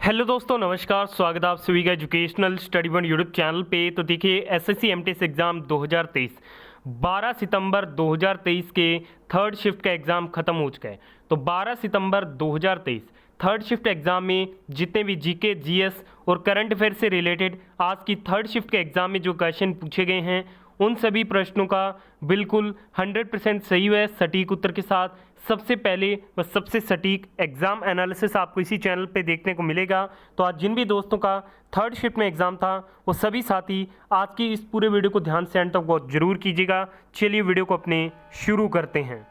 Hello दोस्तों, नमस्कार। स्वागत है आप सभी का educational study one YouTube channel पे। तो देखिए, एसएससी एमटीएस एग्ज़ाम 2023 12 सितंबर 2023 के थर्ड शिफ्ट का एग्ज़ाम ख़त्म हो चुका है। तो 12 सितंबर 2023 थर्ड शिफ्ट एग्ज़ाम में जितने भी जीके, जीएस और करंट अफेयर से रिलेटेड आज की थर्ड शिफ्ट के एग्ज़ाम में जो क्वेश्चन पूछे गए हैं, उन सभी प्रश्नों का बिल्कुल 100% सही व सटीक उत्तर के साथ सबसे पहले व सबसे सटीक एग्ज़ाम एनालिसिस आपको इसी चैनल पे देखने को मिलेगा। तो आज जिन भी दोस्तों का थर्ड शिफ्ट में एग्ज़ाम था, वो सभी साथी आज की इस पूरे वीडियो को ध्यान से एंड तक बहुत जरूर कीजिएगा। चलिए वीडियो को अपने शुरू करते हैं।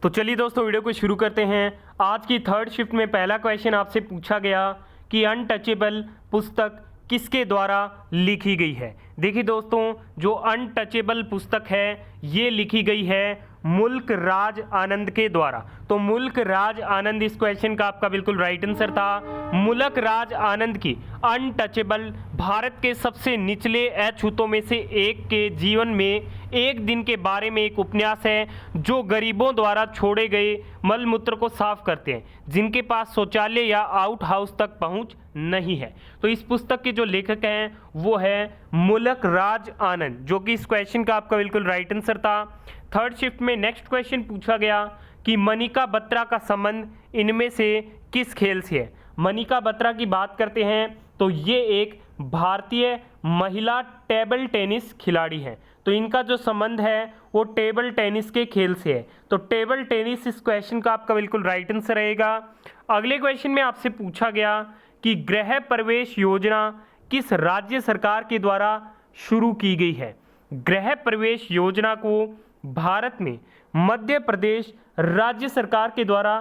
तो चलिए दोस्तों, वीडियो को शुरू करते हैं। आज की थर्ड शिफ्ट में पहला क्वेश्चन आपसे पूछा गया कि अनटचेबल पुस्तक किसके द्वारा लिखी गई है। देखिए दोस्तों, जो अनटचेबल पुस्तक है ये लिखी गई है मुल्क राज आनंद के द्वारा। तो मुल्क राज आनंद इस क्वेश्चन का आपका बिल्कुल राइट आंसर था। मुल्क राज आनंद की अनटचेबल भारत के सबसे निचले अछूतों में से एक के जीवन में एक दिन के बारे में एक उपन्यास है, जो गरीबों द्वारा छोड़े गए मल मूत्र को साफ करते हैं, जिनके पास शौचालय या आउट हाउस तक पहुंच नहीं है। तो इस पुस्तक के जो लेखक हैं वो है मुल्क राज आनंद, जो कि इस क्वेश्चन का आपका बिल्कुल राइट आंसर था। थर्ड शिफ्ट में नेक्स्ट क्वेश्चन पूछा गया कि मनिका बत्रा का संबंध इनमें से किस खेल से है। मनिका बत्रा की बात करते हैं तो ये एक भारतीय महिला टेबल टेनिस खिलाड़ी हैं। तो इनका जो संबंध है वो टेबल टेनिस के खेल से है। तो टेबल टेनिस इस क्वेश्चन का आपका बिल्कुल राइट आंसर रहेगा। अगले क्वेश्चन में आपसे पूछा गया कि गृह प्रवेश योजना किस राज्य सरकार के द्वारा शुरू की गई है। गृह प्रवेश योजना को भारत में मध्य प्रदेश राज्य सरकार के द्वारा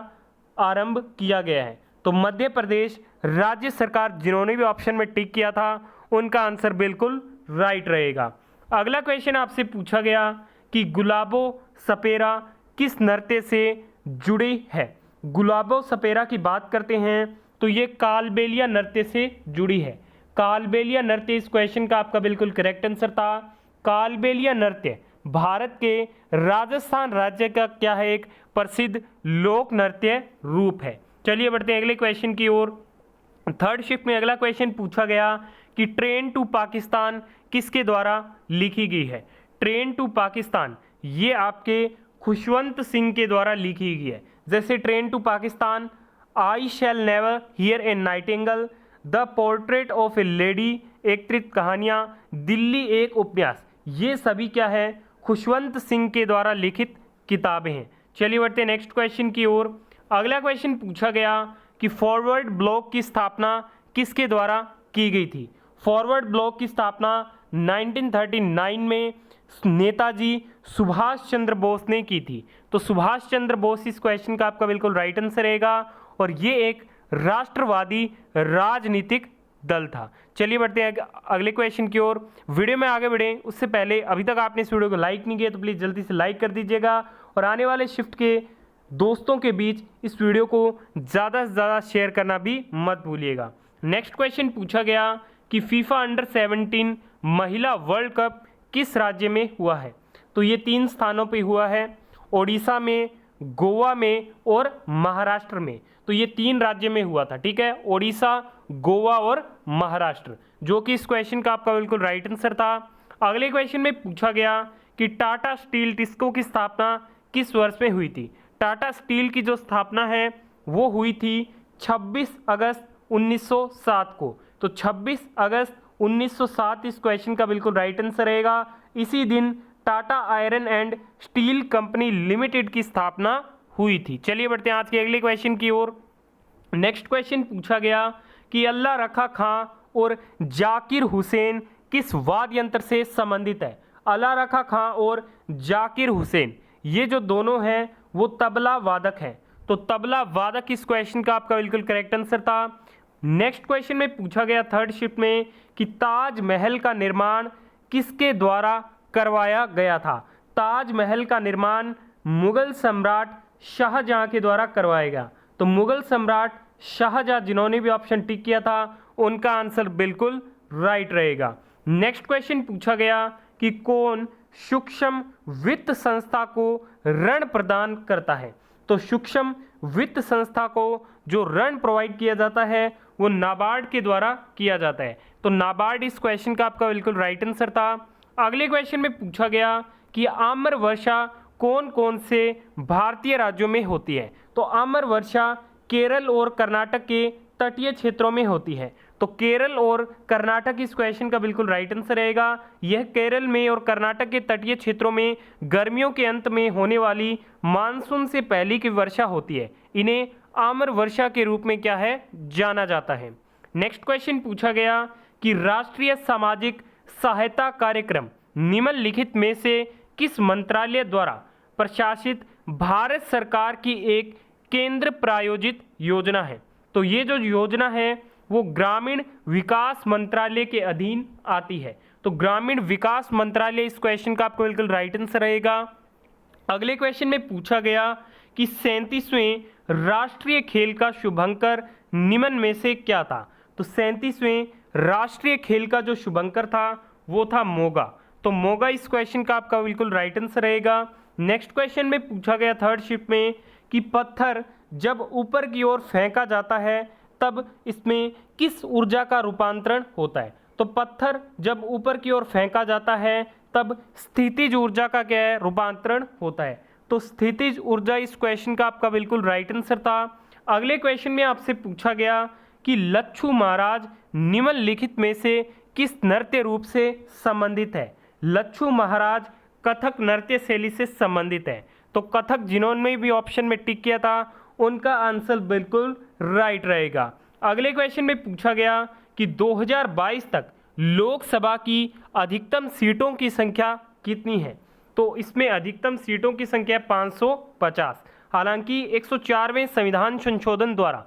आरंभ किया गया है। तो मध्य प्रदेश राज्य सरकार, जिन्होंने भी ऑप्शन में टिक किया था, उनका आंसर बिल्कुल राइट रहेगा। अगला क्वेश्चन आपसे पूछा गया कि गुलाबो सपेरा किस नृत्य से जुड़ी है। गुलाबो सपेरा की बात करते हैं तो ये कालबेलिया नृत्य से जुड़ी है। कालबेलिया नृत्य इस क्वेश्चन का आपका बिल्कुल करेक्ट आंसर था। कालबेलिया नृत्य भारत के राजस्थान राज्य का क्या है, एक प्रसिद्ध लोक नृत्य रूप है। चलिए बढ़ते हैं अगले क्वेश्चन की ओर। थर्ड शिफ्ट में अगला क्वेश्चन पूछा गया कि ट्रेन टू पाकिस्तान किसके द्वारा लिखी गई है। ट्रेन टू पाकिस्तान ये आपके खुशवंत सिंह के द्वारा लिखी गई है। जैसे train to Pakistan, I shall never hear a nightingale, the portrait of a lady, एकत्रित कहानियाँ, दिल्ली एक उपन्यास, ये सभी क्या है, खुशवंत सिंह के द्वारा लिखित किताबें हैं। चलिए बढ़ते हैं नेक्स्ट क्वेश्चन की ओर। अगला क्वेश्चन पूछा गया कि फॉरवर्ड ब्लॉक की स्थापना किसके द्वारा की गई थी। फॉरवर्ड ब्लॉक की स्थापना 1939 में नेताजी सुभाष चंद्र बोस ने की थी। तो सुभाष चंद्र बोस इस क्वेश्चन का आपका बिल्कुल राइट आंसर रहेगा, और ये एक राष्ट्रवादी राजनीतिक दल था। चलिए बढ़ते हैं अगले क्वेश्चन की ओर। वीडियो में आगे बढ़ें उससे पहले अभी तक आपने इस वीडियो को लाइक नहीं किया तो प्लीज़ जल्दी से लाइक कर दीजिएगा, और आने वाले शिफ्ट के दोस्तों के बीच इस वीडियो को ज़्यादा से ज़्यादा शेयर करना भी मत भूलिएगा। नेक्स्ट क्वेश्चन पूछा गया कि फीफा अंडर 17 महिला वर्ल्ड कप किस राज्य में हुआ है। तो ये 3 स्थानों पे हुआ है, ओडिशा में, गोवा में और महाराष्ट्र में। तो ये 3 राज्य में हुआ था, ठीक है, ओडिशा, गोवा और महाराष्ट्र, जो कि इस क्वेश्चन का आपका बिल्कुल राइट आंसर था। अगले क्वेश्चन में पूछा गया कि टाटा स्टील टिस्को की स्थापना किस वर्ष में हुई थी। टाटा स्टील की जो स्थापना है वो हुई थी 26 अगस्त 1907 को। तो 26 अगस्त 1907 इस क्वेश्चन का बिल्कुल राइट आंसर रहेगा। इसी दिन Tata iron and steel company limited की स्थापना हुई थी। चलिए बढ़ते हैं आज के अगले क्वेश्चन की ओर। नेक्स्ट क्वेश्चन पूछा गया कि अल्लाह रखा खां और जाकिर हुसैन किस वाद्य यंत्र से संबंधित है। अल्लाह रखा खां और जाकिर हुसैन ये जो दोनों हैं वो तबला वादक हैं। तो तबला वादक इस क्वेश्चन का आपका बिल्कुल करेक्ट आंसर था। नेक्स्ट क्वेश्चन में पूछा गया थर्ड शिफ्ट में कि ताजमहल का निर्माण किसके द्वारा करवाया गया था। ताजमहल का निर्माण मुगल सम्राट शाहजहां के द्वारा करवाया गया। तो मुगल सम्राट शाहजहां, जिन्होंने भी ऑप्शन टिक किया था, उनका आंसर बिल्कुल राइट रहेगा। नेक्स्ट क्वेश्चन पूछा गया कि कौन सूक्ष्म वित्त संस्था को ऋण प्रदान करता है। तो सूक्ष्म वित्त संस्था को जो ऋण प्रोवाइड किया जाता है वो नाबार्ड के द्वारा किया जाता है। तो नाबार्ड इस क्वेश्चन का आपका बिल्कुल राइट आंसर था। अगले क्वेश्चन में पूछा गया कि आम्र वर्षा कौन कौन से भारतीय राज्यों में होती है। तो आम्र वर्षा केरल और कर्नाटक के तटीय क्षेत्रों में होती है। तो केरल और कर्नाटक इस क्वेश्चन का बिल्कुल राइट आंसर रहेगा। यह केरल में और कर्नाटक के तटीय क्षेत्रों में गर्मियों के अंत में होने वाली मानसून से पहले की वर्षा होती है। इन्हें आम्र वर्षा के रूप में क्या है जाना जाता है। नेक्स्ट क्वेश्चन पूछा गया कि राष्ट्रीय सामाजिक सहायता कार्यक्रम निम्नलिखित में से किस मंत्रालय द्वारा प्रशासित भारत सरकार की एक केंद्र प्रायोजित योजना है। तो ये जो योजना है वो ग्रामीण विकास मंत्रालय के अधीन आती है। तो ग्रामीण विकास मंत्रालय इस क्वेश्चन का आपको बिल्कुल राइट आंसर रहेगा। अगले क्वेश्चन में पूछा गया कि 37वें राष्ट्रीय खेल का शुभंकर निम्न में से क्या था। तो 37वें राष्ट्रीय खेल का जो शुभंकर था वो था मोगा। तो मोगा इस क्वेश्चन का आपका बिल्कुल राइट आंसर रहेगा। नेक्स्ट क्वेश्चन में पूछा गया थर्ड शिफ्ट में कि पत्थर जब ऊपर की ओर फेंका जाता है तब इसमें किस ऊर्जा का रूपांतरण होता है। तो पत्थर जब ऊपर की ओर फेंका जाता है तब स्थितिज ऊर्जा का क्या है रूपांतरण होता है। तो स्थितिज ऊर्जा इस क्वेश्चन का आपका बिल्कुल राइट आंसर था। अगले क्वेश्चन में आपसे पूछा गया कि लच्छू महाराज निम्नलिखित में से किस नृत्य रूप से संबंधित है। लच्छू महाराज कथक नृत्य शैली से संबंधित है। तो कथक जिन्होंने भी ऑप्शन में टिक किया था उनका आंसर बिल्कुल राइट रहेगा। अगले क्वेश्चन में पूछा गया कि 2022 तक लोकसभा की अधिकतम सीटों की संख्या कितनी है। तो इसमें अधिकतम सीटों की संख्या 550। हालांकि 104वें संविधान संशोधन द्वारा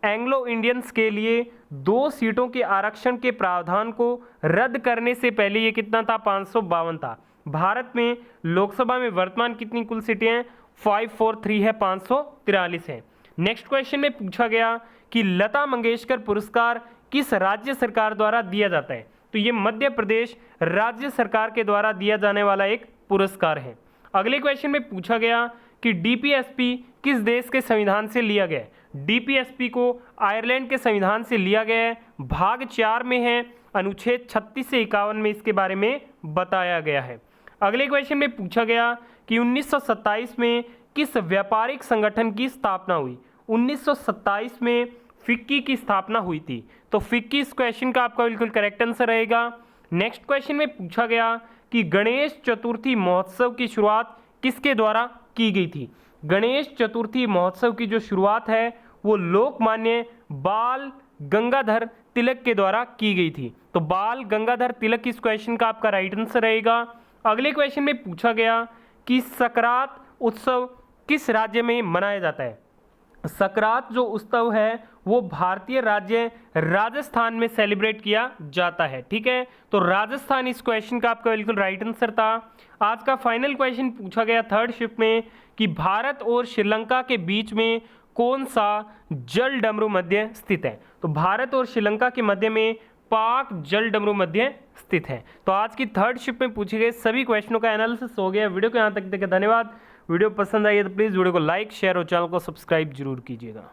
एंग्लो इंडियंस के लिए 2 सीटों के आरक्षण के प्रावधान को रद्द करने से पहले ये कितना था 552 था। भारत में लोकसभा में वर्तमान कितनी कुल सीटें हैं 543 है, 543 है। नेक्स्ट क्वेश्चन में पूछा गया कि लता मंगेशकर पुरस्कार किस राज्य सरकार द्वारा दिया जाता है। तो ये मध्य प्रदेश राज्य सरकार के द्वारा दिया जाने वाला एक पुरस्कार है। अगले क्वेश्चन में पूछा गया कि डीपीएसपी किस देश के संविधान से लिया गया है। डीपीएसपी को आयरलैंड के संविधान से लिया गया है। भाग 4 में है, अनुच्छेद 36 से 51 में इसके बारे में बताया गया है। अगले क्वेश्चन में पूछा गया कि 1927 में किस व्यापारिक संगठन की स्थापना हुई। 1927 में फिक्की की स्थापना हुई थी। तो फिक्की इस क्वेश्चन का आपका बिल्कुल करेक्ट आंसर रहेगा। नेक्स्ट क्वेश्चन में पूछा गया कि गणेश चतुर्थी महोत्सव की शुरुआत किसके द्वारा की गई थी। गणेश चतुर्थी महोत्सव की जो शुरुआत है वो लोकमान्य बाल गंगाधर तिलक के द्वारा की गई थी। तो बाल गंगाधर तिलक इस क्वेश्चन का आपका राइट आंसर रहेगा। अगले क्वेश्चन में पूछा गया कि सकरात उत्सव किस राज्य में मनाया जाता है। सकरात जो उत्सव है वो भारतीय राज्य राजस्थान में सेलिब्रेट किया जाता है। ठीक है, तो राजस्थान इस क्वेश्चन का आपका बिल्कुल राइट आंसर था। आज का फाइनल क्वेश्चन पूछा गया थर्ड शिफ्ट में कि भारत और श्रीलंका के बीच में कौन सा जल डमरू मध्य स्थित है। तो भारत और श्रीलंका के मध्य में पाक जल डमरू मध्य स्थित है। तो आज की थर्ड शिफ्ट में पूछे गए सभी क्वेश्चनों का एनालिसिस हो गया। वीडियो को यहाँ तक देखें, धन्यवाद। वीडियो पसंद आई है तो प्लीज़ वीडियो को लाइक शेयर और चैनल को सब्सक्राइब जरूर कीजिएगा।